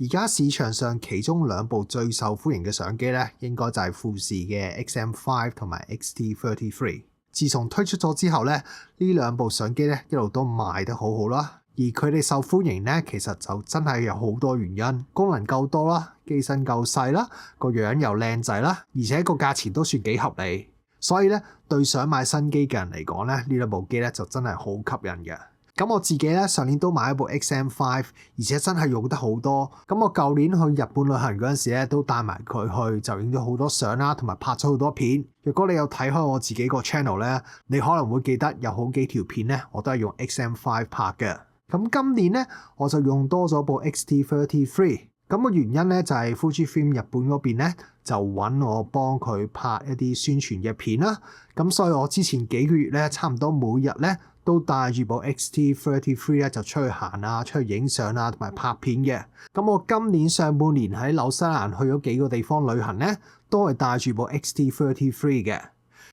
而家市場上其中兩部最受歡迎嘅相機咧，應該就係富士嘅 XM5 同埋 XT33。自從推出咗之後咧，呢兩部相機咧一路都賣得好好啦。而佢哋受歡迎咧，其實就真係有好多原因，功能夠多啦，機身夠細啦，個樣又靚仔啦，而且個價錢都算幾合理。所以咧，對想買新機嘅人嚟講咧，呢兩部機咧就真係好吸引嘅。咁我自己咧上年都買一部 XM5，而且真係用得好多。咁我舊年去日本旅行嗰陣時咧，都帶埋佢去，就影咗好多相啦，同埋拍咗好多片。如果你有睇開我自己個 channel 咧，你可能會記得有好幾條片咧，我都係用 XM5 拍嘅。咁今年咧，我就用多咗部 XT33。咁個原因咧就係 Fujifilm 日本嗰邊咧就揾我幫佢拍一啲宣傳嘅片啦。咁所以我之前幾個月咧，差唔多每日咧都帶住部 XT33 咧就出去行啊，出去影相啊，同埋拍片嘅。咁我今年上半年喺紐西蘭去咗幾個地方旅行咧，都係帶住部 XT33 嘅。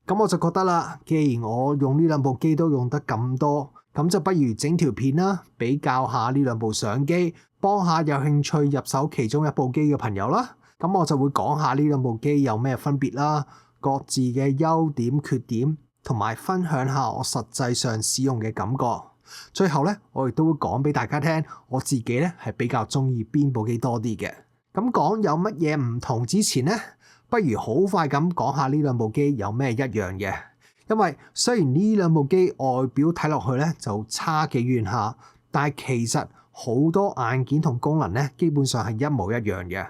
咁我就覺得啦，既然我用呢兩部機都用得咁多，咁就不如整條片啦，比較下呢兩部相機，幫下有興趣入手其中一部機嘅朋友啦。咁我就會講下呢兩部機有咩分別啦，各自嘅優點缺點，同埋分享下我實際上使用嘅感覺。最後咧，我亦都會講俾大家聽，我自己咧係比較中意邊部機多啲嘅。咁講有乜嘢唔同之前咧，不如好快咁講下呢兩部機有咩一樣嘅。因為雖然呢兩部機外表睇落去咧就差幾遠下，但係其實好多硬件同功能咧基本上係一模一樣嘅。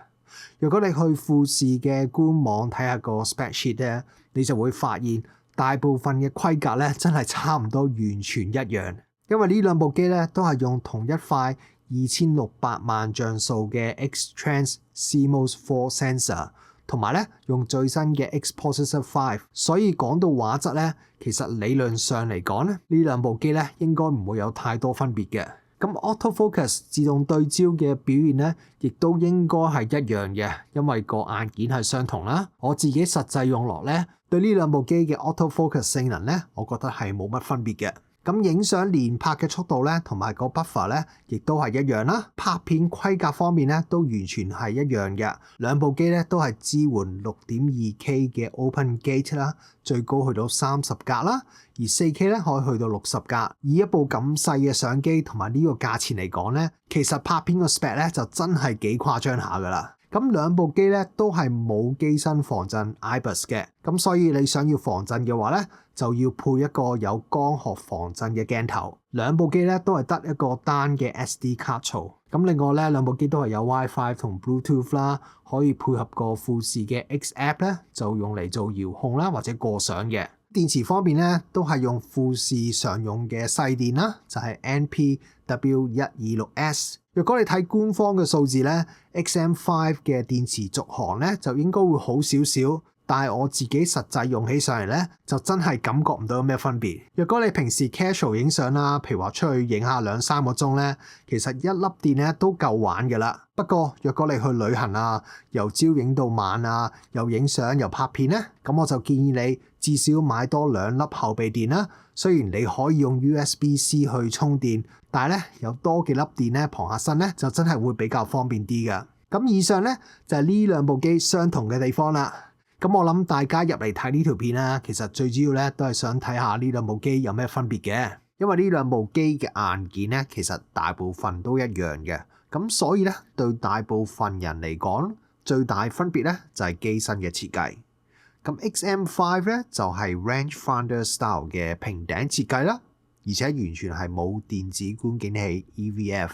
如果你去富士嘅官網睇下個 spec sheet 咧，你就會發現大部分嘅規格咧真係差唔多完全一樣。因為呢兩部機咧都係用同一塊2600萬像素嘅 X-Trans CMOS 4 sensor。同埋咧，用最新嘅 X-Processor 5，所以講到畫質咧，其實理論上嚟講咧，呢兩部機咧應該唔會有太多分別嘅。咁 Autofocus 自動對焦嘅表現咧，亦都應該係一樣嘅，因為個硬件係相同啦。我自己實際用落咧，對呢兩部機嘅 Autofocus 性能咧，我覺得係冇乜分別嘅。咁影相連拍嘅速度咧，同埋個 buffer 咧，亦都係一樣啦。拍片規格方面咧，都完全係一樣嘅。兩部機咧都係支援 6.2K 嘅 Open Gate 啦，最高去到30格啦，而 4K 咧可以去到60格。以一部咁細嘅相機同埋呢個價錢嚟講咧，其實拍片個 spec 咧就真係幾誇張下噶啦。咁兩部機咧都係冇機身防震 IBIS 嘅，咁所以你想要防震嘅話咧，就要配一個有光學防震嘅鏡頭。兩部機咧都係得一個單嘅 SD 卡槽。咁另外咧，兩部機都係有 WiFi 同 Bluetooth 啦，可以配合個富士嘅 X App 咧，就用嚟做遙控啦或者過相嘅。電池方面咧，都係用富士常用嘅細電啦，就係 NP-W126S。如果你睇官方嘅數字咧，XM5 嘅電池續航咧就應該會好少少，但係我自己實際用起上嚟咧，就真係感覺唔到有咩分別。若果你平時 casual 影相啦，譬如話出去影下2-3個鐘咧，其實一粒電咧都夠玩㗎啦。不過若果你去旅行啊，由朝影到晚啊，又影相又拍片咧，咁我就建議你至少買多2粒後備電啦。雖然你可以用 USB-C 去充電，但係咧有多幾粒電咧傍下身咧，就真係會比較方便啲㗎。咁以上咧就係呢兩部機相同嘅地方啦。咁我諗大家入嚟睇呢條片啦，其實最主要咧都係想睇下呢兩部機有咩分別嘅。因為呢兩部機嘅硬件咧，其實大部分都一樣嘅。咁所以咧對大部分人嚟講，最大分別咧就係機身嘅設計。咁 XM5 咧就係 Rangefinder Style 嘅平頂設計啦，而且完全係冇電子觀景器 EVF。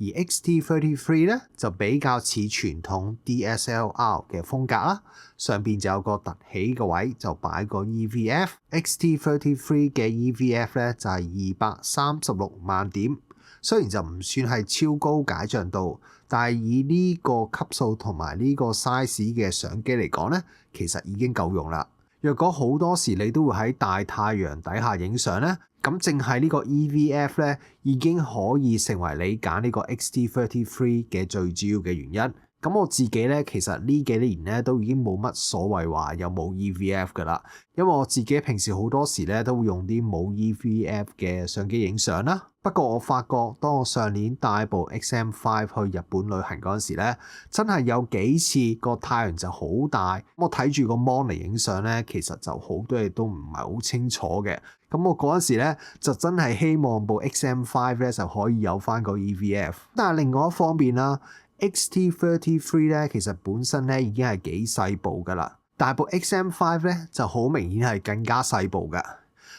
而 XT33 咧就比較似傳統 DSLR 嘅風格啦，上邊就有個凸起嘅位就擺個 EVF。XT33 嘅 EVF 咧就係236萬點，雖然就唔算係超高解像度，但係以呢個級數同埋呢個 size 嘅相機嚟講咧，其實已經夠用啦。若果好多時你都會喺大太陽底下影相咧，咁淨係呢個 EVF 咧已經可以成為你揀呢個 XT33 嘅最主要嘅原因。咁我自己咧其實呢幾年咧都已經冇乜所謂話有冇 EVF 噶啦，因為我自己平時好多時咧都會用啲冇 EVF 嘅相機影相啦。不過我發覺當我上年帶部 XM5 去日本旅行嗰陣時咧，真係有幾次個太陽就好大，我睇住個 mon 嚟影相咧，其實就好多嘢都唔係好清楚嘅。咁我嗰陣時咧就真係希望部 XM5 咧就可以有翻個 EVF。但係另外一方面啦，XT33 咧其實本身咧已經係幾細部㗎啦，但係部 XM5 咧就好明顯係更加細部㗎。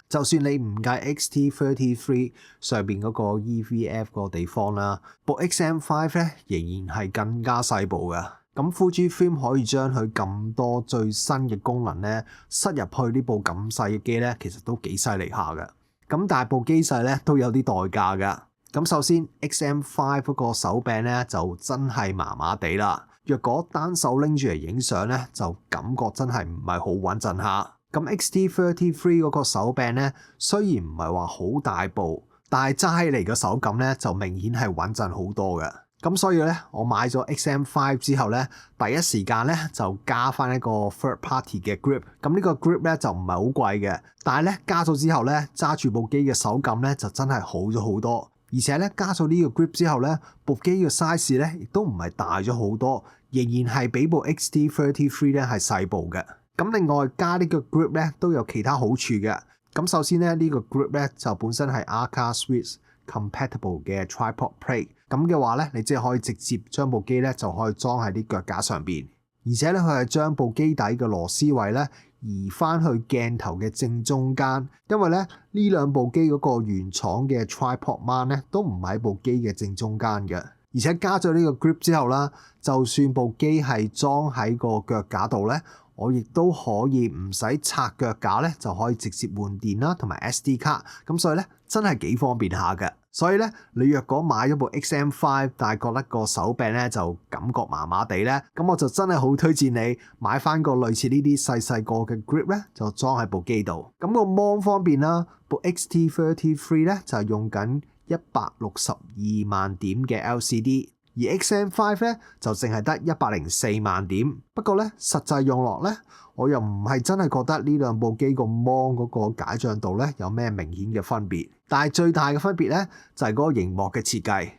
就算你唔計 XT33 上邊嗰個 EVF 個地方啦，部 XM5 咧仍然係更加細部㗎。咁 Fujifilm 可以將佢咁多最新嘅功能咧塞入去呢部咁細嘅機咧，其實都幾犀利下㗎。咁但係部機細咧都有啲代價㗎。咁首先 XM5 嗰個手柄咧就真係麻麻地啦。若果單手拎住嚟影相咧，就感覺真係唔係好穩陣下。咁 XT33 嗰個手柄咧，雖然唔係話好大部，但係揸起嚟嘅手感咧就明顯係穩陣好多嘅。咁所以咧，我買咗 XM5 之後咧，第一時間咧就加翻一個 third party 嘅 grip。咁呢個 grip 咧就唔係好貴嘅，但係咧加咗之後咧，揸住部機嘅手感咧就真係好咗好多。而且咧加咗呢個 grip 之後咧，部機嘅 size 咧亦都唔係大咗好多，仍然係比部 XT33 咧係細部嘅。咁另外加呢個 grip 咧都有其他好處嘅。咁首先咧呢個 grip 咧就本身係 Arca Swiss compatible 嘅 tripod plate。咁嘅話咧，你即係可以直接將部機咧就可以裝喺啲腳架上邊，而且咧佢係將部機底嘅螺絲位咧移翻去鏡頭嘅正中間，因為咧呢兩部機嗰個原廠嘅 tripod mount 咧都唔喺部機嘅正中間嘅。而且加咗呢個 grip 之後啦，就算部機係裝喺個腳架度咧，我亦都可以唔使拆腳架咧，就可以直接換電啦，同埋 SD 卡。咁所以咧真係幾方便下嘅。所以咧，你若果買咗部 XM5，但係覺得個手柄咧就感覺麻麻地咧，咁我就真係好推薦你買翻個類似呢啲細細個嘅 grip 咧，就裝喺部機度。咁個 mon 方面啦，部 XT33 咧就係用緊162萬點嘅 LCD， 而 XM5 咧就淨係得104萬點。不過咧，實際用落咧，我又唔係真係覺得呢兩部機個 mon 嗰個解像度咧有咩明顯嘅分別。但係最大嘅分別咧就係嗰個螢幕嘅設計。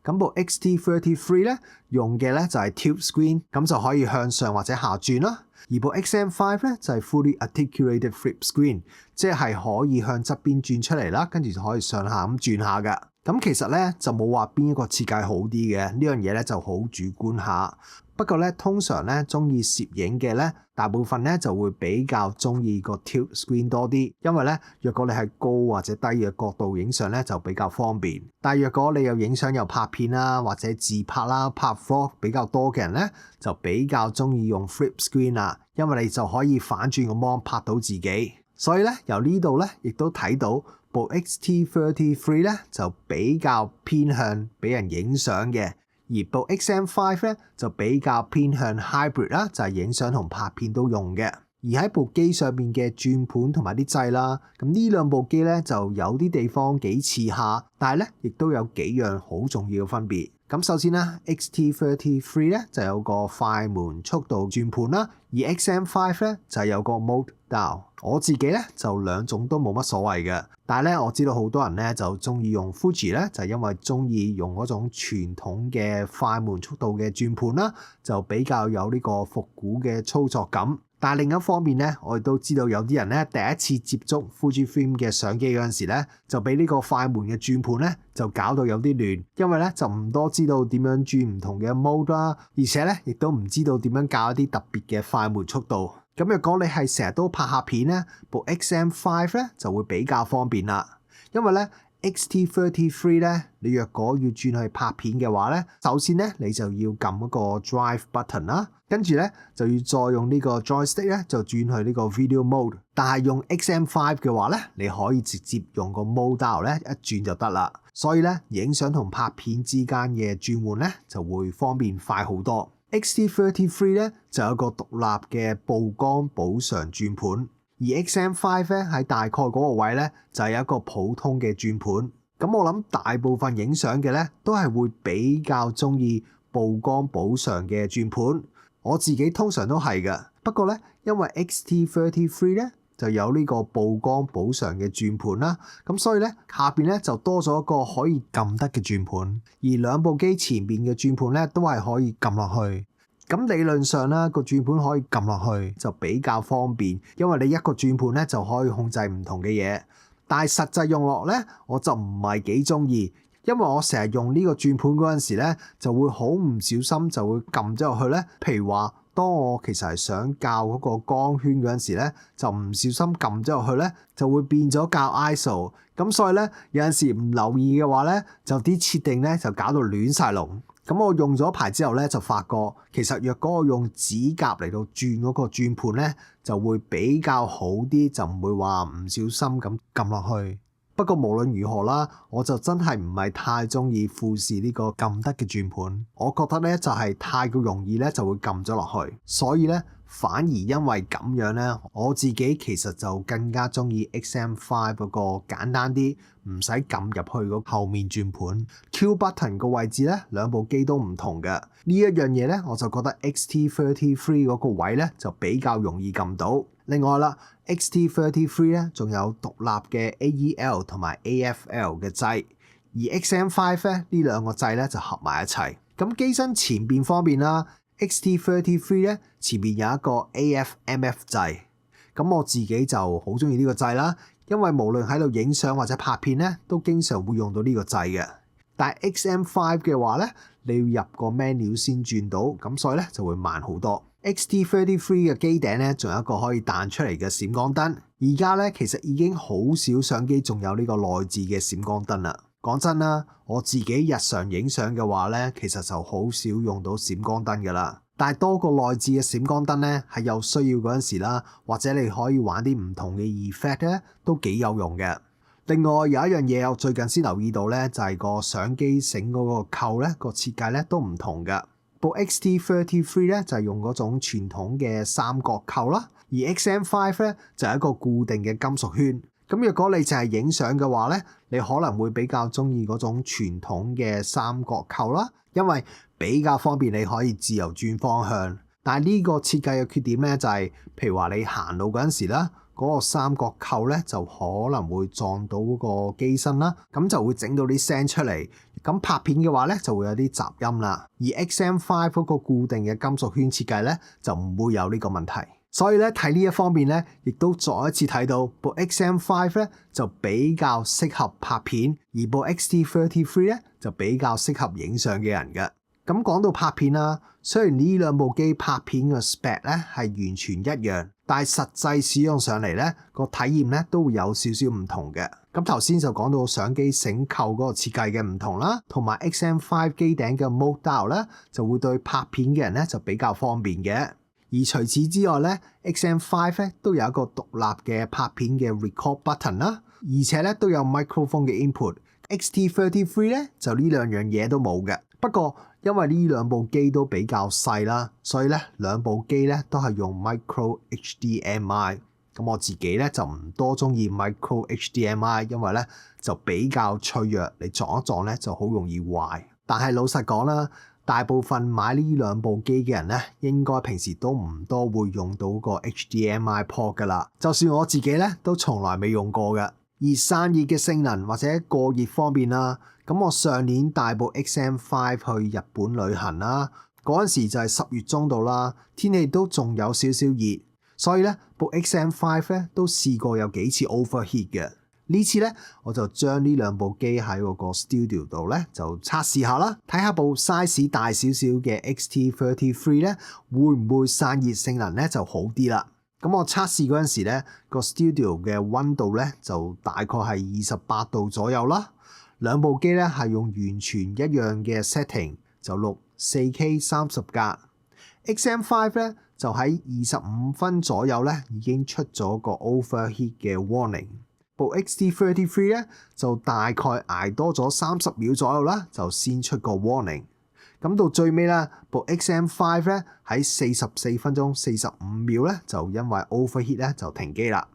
咁部 XT33 咧用嘅咧就係 Tilt Screen， 咁就可以向上或者下轉啦。而部 XM5 咧就係 Fully Articulated Flip Screen， 即係可以向側邊轉出嚟啦，跟住就可以上下咁轉下㗎。咁其實咧就冇話邊一個設計好啲嘅，呢樣嘢咧就好主觀下。不過咧，通常咧中意攝影嘅咧，大部分咧就會比較中意個 Tilt Screen 多啲，因為咧若果你係高或者低嘅角度影相咧就比較方便。但係若果你有影相又拍片啦，或者自拍啦、拍 vlog 比較多嘅人咧，就比較中意用 Flip Screen 啦，因為你就可以反轉個 mon 拍到自己。所以咧由呢度咧亦都睇到部 XT33 咧就比較偏向俾人影相嘅。而部 XM5 咧就比較偏向 hybrid 啦，就係影相同拍片都用嘅。而喺部機上面嘅轉盤同埋啲掣啦，咁呢兩部機咧就有啲地方幾似下，但係咧亦都有幾樣好重要嘅分別。咁首先啦 ，XT33 咧就有個快門速度轉盤啦，而 XM5 咧就係有個 Mode Dial。我自己咧就兩種都冇乜所謂嘅，但係咧我知道好多人咧就中意用 Fuji 咧，就係因為中意用嗰種傳統嘅快門速度嘅轉盤啦，就比較有呢個復古嘅操作感。但係另一方面咧，我亦都知道有啲人咧第一次接觸 Fujifilm 嘅相機嗰陣時咧，就俾呢個快門嘅轉盤咧就搞到有啲亂，因為咧就唔多知道點樣轉唔同嘅 mode 啦，而且咧亦都唔知道點樣校一啲特別嘅快門速度。咁若果你係成日都拍下片咧，部 XM5 咧就會比較方便啦，因為咧 XT33 咧，你若果要轉去拍片嘅話咧，首先咧你就要撳嗰個 Drive button 啦，跟住咧就要再用呢個 joystick 咧就轉去呢個 video mode。但係用 XM5 嘅話咧，你可以直接用個 mode dial 咧一轉就得啦，所以咧影相同拍片之間嘅轉換咧就會方便快好多。XT33 咧就有個獨立嘅曝光補償轉盤，而 XM5 咧喺大概嗰個位咧就係有一個普通嘅轉盤。咁我諗大部分影相嘅咧都係會比較中意曝光補償嘅轉盤，我自己通常都係嘅。不過咧因為 XT33 咧就有呢個曝光補償嘅轉盤啦。咁所以咧下邊咧就多咗一個可以撳得嘅轉盤，而兩部機前面嘅轉盤咧都係可以撳落去。咁理論上咧個轉盤可以撳落去就比較方便，因為你一個轉盤咧就可以控制唔同嘅嘢。但係實際用落咧我就唔係幾中意。因為我成日用呢個轉盤嗰陣時咧，就會好唔小心就會撳咗落去咧。譬如話，當我其實係想校嗰個光圈嗰陣時咧，就唔小心撳咗落去咧，就會變咗校 ISO。咁所以咧，有陣時唔留意嘅話咧，就啲設定咧就搞到亂晒龍。咁我用咗排之後咧，就發覺其實若果我用指甲嚟到轉嗰個轉盤咧，就會比較好啲，就唔會話唔小心咁撳落去。不過無論如何啦，我就真係唔係太中意富士呢個撳得嘅轉盤，我覺得咧就係太過容易咧就會撳咗落去，所以咧反而因為咁樣咧，我自己其實就更加中意 XM5 嗰個簡單啲，唔使撳入去個後面轉盤。Q button 個位置咧，兩部機都唔同嘅。呢一樣嘢咧，我就覺得 XT33 嗰個位咧就比較容易撳到。另外啦，XT33 咧仲有獨立嘅 AEL 同埋 AFL 嘅掣，而 XM5 咧呢兩個掣咧就合埋一齊。咁機身前邊方面啦，XT33 咧前面有一個 AF/MF 掣，咁我自己就好中意呢個掣啦，因為無論喺度影相或者拍片咧，都經常會用到呢個掣嘅。但係 XM5 嘅話咧，你要入個 menu 先轉到，咁所以咧就會慢好多。XT33 嘅機頂咧，仲有一個可以彈出嚟嘅閃光燈。而家咧其實已經好少相機仲有呢個內置嘅閃光燈啦。講真啦，我自己日常影相嘅話咧，其實就好少用到閃光燈噶啦。但係多個內置嘅閃光燈咧，係有需要嗰陣時啦，或者你可以玩啲唔同嘅 effect 咧，都幾有用嘅。另外有一樣嘢我最近先留意到咧，就係個相機繩嗰個扣咧，個設計咧都唔同嘅。部 XT33 咧就係用嗰種傳統嘅三角扣啦，而 XM5 咧就係一個固定嘅金屬圈。咁若果你就係影相嘅話咧，你可能會比較中意嗰種傳統嘅三角扣啦，因為比較方便你可以自由轉方向。但係呢個設計嘅缺點咧就係，譬如話你行路嗰陣時啦，嗰個三角扣咧就可能會撞到嗰個機身啦，咁就會整到啲聲出嚟。咁拍片嘅話咧就會有啲雜音啦。而 XM5 嗰個固定嘅金屬圈設計咧就唔會有呢個問題。所以咧睇呢一方面咧，亦都再一次睇到部 XM5 咧就比較適合拍片，而部 XT33 咧就比較適合影相嘅人嘅。咁講到拍片啦，雖然呢兩部機拍片嘅 spec 咧係完全一樣，但係實際使用上嚟咧個體驗咧都會有少少唔同嘅。咁頭先就講到相機繩扣嗰個設計嘅唔同啦，同埋 XM5 機頂嘅 Mode Dial 咧就會對拍片嘅人咧就比較方便嘅。而除此之外咧 ，XM5 咧都有一個獨立嘅拍片嘅 Record Button 啦，而且咧都有 Microphone 嘅 Input。XT33 咧就呢兩樣嘢都冇嘅。不過因為呢兩部機都比較細啦，所以咧兩部機咧都係用 Micro HDMI。咁我自己咧就唔多中意 Micro HDMI， 因為咧就比較脆弱，你撞一撞咧就好容易壞。但係老實講啦，大部分買呢兩部機嘅人咧，應該平時都唔多會用到個 HDMI port 噶啦。就算我自己咧都從來未用過嘅。而散熱嘅性能或者過熱方面啦，咁我上年帶部 XM5 去日本旅行啦，嗰陣時就係10月中度啦，天氣都仲有少少熱，所以咧部 XM5 咧都試過有幾次 overheat 嘅。呢次咧我就將呢兩部機喺嗰個 studio 度咧就測試下啦，睇下部 size 大少少嘅 XT33 咧會唔會散熱性能咧就好啲啦。咁我測試嗰陣時咧，個 studio 嘅溫度咧就大概係28度左右啦。兩部機咧係用完全一樣嘅 setting， 就錄 4K 30格。XM5 咧就喺25分左右咧已經出咗個 overheat 嘅 warning。部 XT33 咧就大概捱多咗30秒左右啦，就先出個 warning。咁到最尾咧，部 XM5 咧喺44分鐘45秒咧就因為 overheat 咧就停機啦。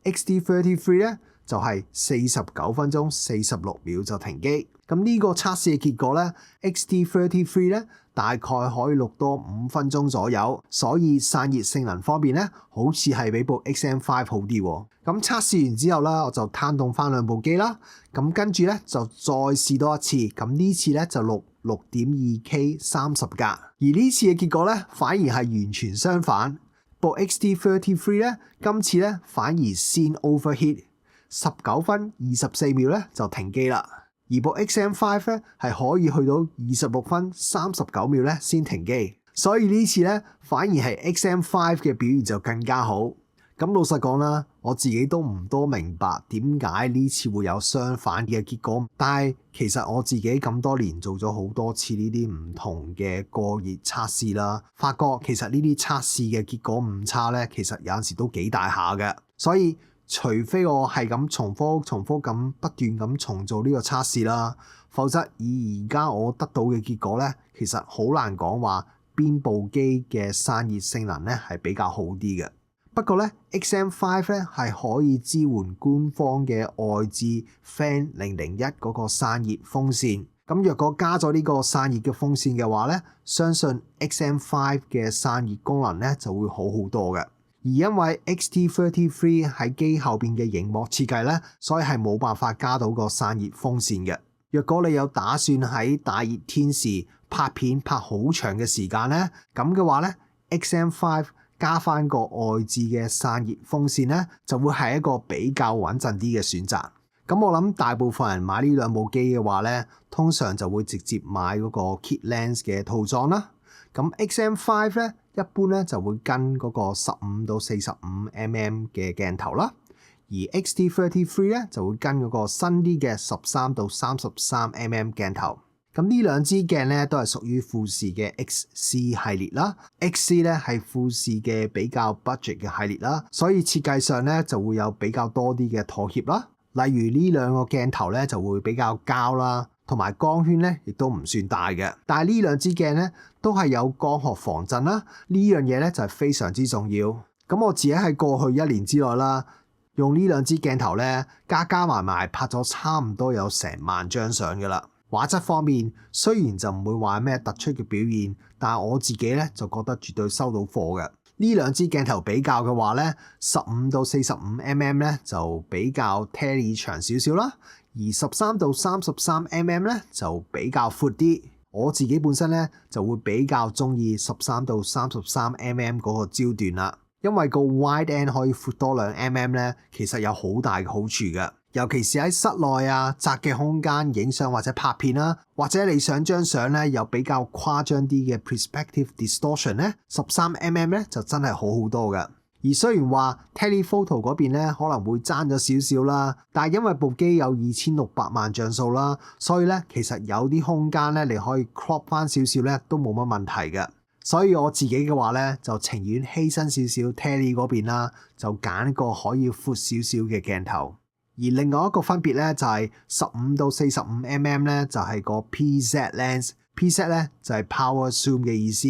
XT33 咧就係49分鐘46秒就停機。咁呢個測試嘅結果咧 ，XT33 咧大概可以錄多5分鐘左右，所以散熱性能方面咧，好似係比部 XM5 好啲喎。咁測試完之後啦，我就攤凍翻兩部機啦，咁跟住咧就再試多一次，咁呢次咧就錄 6.2K 30格，而呢次嘅結果咧反而係完全相反，部 XT33 咧今次咧反而先 overheat， 19分24秒咧就停機啦。而部 XM5 咧係可以去到26分39秒咧先停機，所以呢次咧反而係 XM5 嘅表現就更加好。咁老實講啦，我自己都唔多明白點解呢次會有相反嘅結果，但係其實我自己咁多年做咗好多次呢啲唔同嘅過熱測試啦，發覺其實呢啲測試嘅結果誤差咧，其實有陣時都幾大下嘅，所以除非我係咁重複咁不斷咁重做呢個測試啦，否則以而家我得到嘅結果咧，其實好難講話邊部機嘅散熱性能咧係比較好啲嘅。不過咧 XM5 咧係可以支援官方嘅外置 Fan 001嗰個散熱風扇。咁若果加咗呢個散熱嘅風扇嘅話咧，相信 XM5 嘅散熱功能咧就會好好多嘅。而因為 XT33 喺機後邊嘅熒幕設計咧，所以係冇辦法加到個散熱風扇嘅。若果你有打算喺大熱天時拍片拍好長嘅時間咧，咁嘅話咧 XM5 加翻個外置嘅散熱風扇咧，就會係一個比較穩陣啲嘅選擇。咁我諗大部分人買呢兩部機嘅話咧，通常就會直接買嗰個 Kit Lens 嘅套裝啦。咁 XM5 咧，一般咧就會跟嗰個15到45mm 嘅鏡頭啦，而 XT33 咧就會跟嗰個新啲嘅13到33mm 鏡頭。咁呢兩支鏡咧都係屬於富士嘅 XC 系列啦。XC 咧係富士嘅比較 budget 嘅系列啦，所以設計上咧就會有比較多啲嘅妥協啦。例如呢兩個鏡頭咧就會比較膠啦，同埋光圈咧亦都唔算大嘅。但係呢兩支鏡咧都係有光學防震啦，呢樣嘢咧就係非常之重要。咁我自己喺過去1年之內啦，用呢兩支鏡頭咧加埋拍咗差唔多有成萬張相㗎啦。畫質方面雖然就唔會話咩突出嘅表現，但係我自己咧就覺得絕對收到貨嘅。呢兩支鏡頭比較嘅話咧，15到45mm咧就比較 tele 長少少啦，而13到33mm咧就比較闊啲。我自己本身咧就會比較中意13到33mm嗰個焦段啦，因為個 wide end 可以闊多2mm咧，其實有好大嘅好處嘅。尤其是喺室內啊窄嘅空間影相或者拍片啦，或者你想張相咧有比較誇張啲嘅 perspective distortion 咧，13mm 咧就真係好好多嘅。而雖然話 telephoto 嗰邊咧可能會爭咗少少啦，但係因為部機有2600萬像素啦，所以咧其實有啲空間咧你可以 crop 翻少少咧都冇乜問題嘅。所以我自己嘅話咧就情願犧牲少少 tele 嗰邊啦，就揀個可以闊少少嘅鏡頭。而另外一個分別咧就係15到45mm咧就係個 PZ lens。PZ 咧就係 power zoom 嘅意思，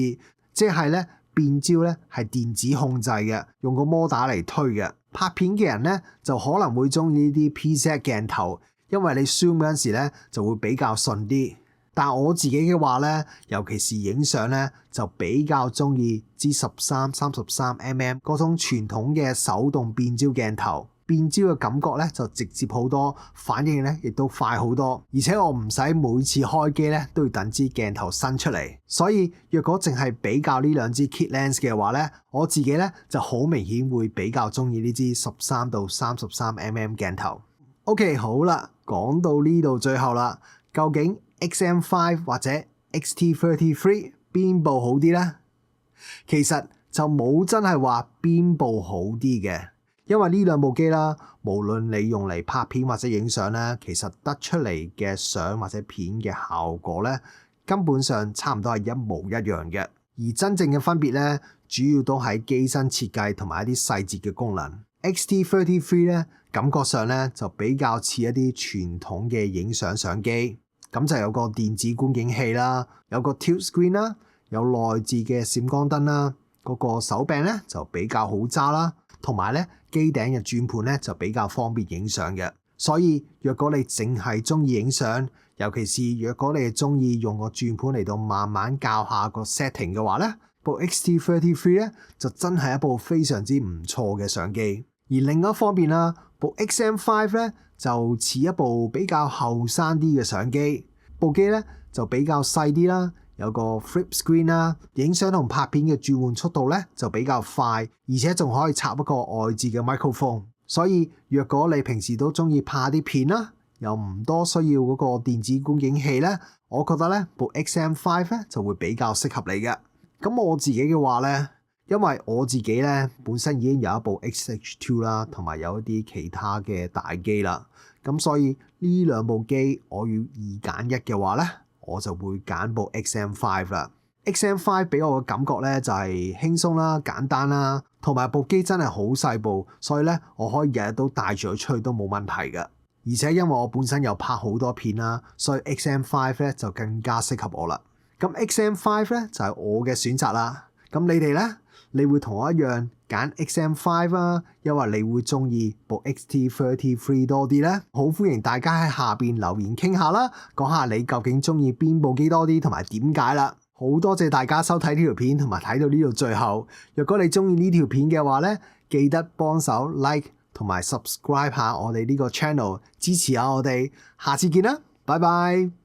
即係咧變焦咧係電子控制嘅，用個摩打嚟推嘅。拍片嘅人咧就可能會中意呢啲 PZ 鏡頭，因為你 zoom 嗰陣時咧就會比較順啲。但我自己嘅話咧，尤其是影相咧就比較中意支13、33mm 嗰種傳統嘅手動變焦鏡頭。變焦嘅感覺咧就直接好多，反應咧亦都快好多，而且我唔使每次開機咧都要等支鏡頭伸出嚟。所以若果淨係比較呢兩支 Kit Lens 嘅話咧，我自己咧就好明顯會比較中意呢支13到33mm 鏡頭。OK， 好啦，講到呢度最後啦，究竟 XM5 或者 XT33 邊部好啲呢？其實就冇真係話邊部好啲嘅。因為呢兩部機啦，無論你用嚟拍片或者影相咧，其實得出嚟嘅相或者片嘅效果咧，根本上差唔多係一模一樣嘅。而真正嘅分別咧，主要都喺機身設計同埋一啲細節嘅功能。XT33 咧，感覺上咧就比較似一啲傳統嘅影相相機，咁就有個電子觀景器啦，有個 tilt screen 啦，有內置嘅閃光燈啦，嗰個手柄咧就比較好揸啦。同埋咧，機頂嘅轉盤咧就比較方便影相嘅。所以若果你淨係中意影相，尤其是若果你係中意用個轉盤嚟到慢慢校下個 setting 嘅話咧，部 X-T33 咧就真係一部非常之唔錯嘅相機。而另一方面啦，部 XM5 咧就似一部比較後生啲嘅相機，部機咧就比較細啲啦，有個 flip screen 啦，影相同拍片嘅轉換速度咧就比較快，而且仲可以插一個外置嘅 microphone。所以若果你平時都中意拍啲片啦，又唔多需要嗰個電子觀景器咧，我覺得咧部 XM5 咧就會比較適合你嘅。咁我自己嘅話咧，因為我自己咧本身已經有一部 XH2 啦，同埋有一啲其他嘅大機啦，咁所以呢兩部機我要二揀一嘅話咧，我就會揀部 XM5 啦。XM5 俾我嘅感覺咧就係輕鬆啦、簡單啦，同埋部機真係好細部，所以咧我可以日日都帶住佢出去都冇問題嘅。而且因為我本身又拍好多片啦，所以 XM5 咧就更加適合我啦。咁 XM5 咧就係我嘅選擇啦。咁你哋咧，你會同我一樣揀 XM5 啊，因為你會中意部 X-T33 多啲咧？好歡迎大家喺下邊留言傾下啦，講下你究竟中意邊部機多啲，同埋點解啦。好多謝大家收睇呢條片同埋睇到呢度最後。若果你中意呢條片嘅話咧，記得幫手 like 同埋 subscribe 下我哋呢個 channel， 支持下我哋。下次見啦，拜拜。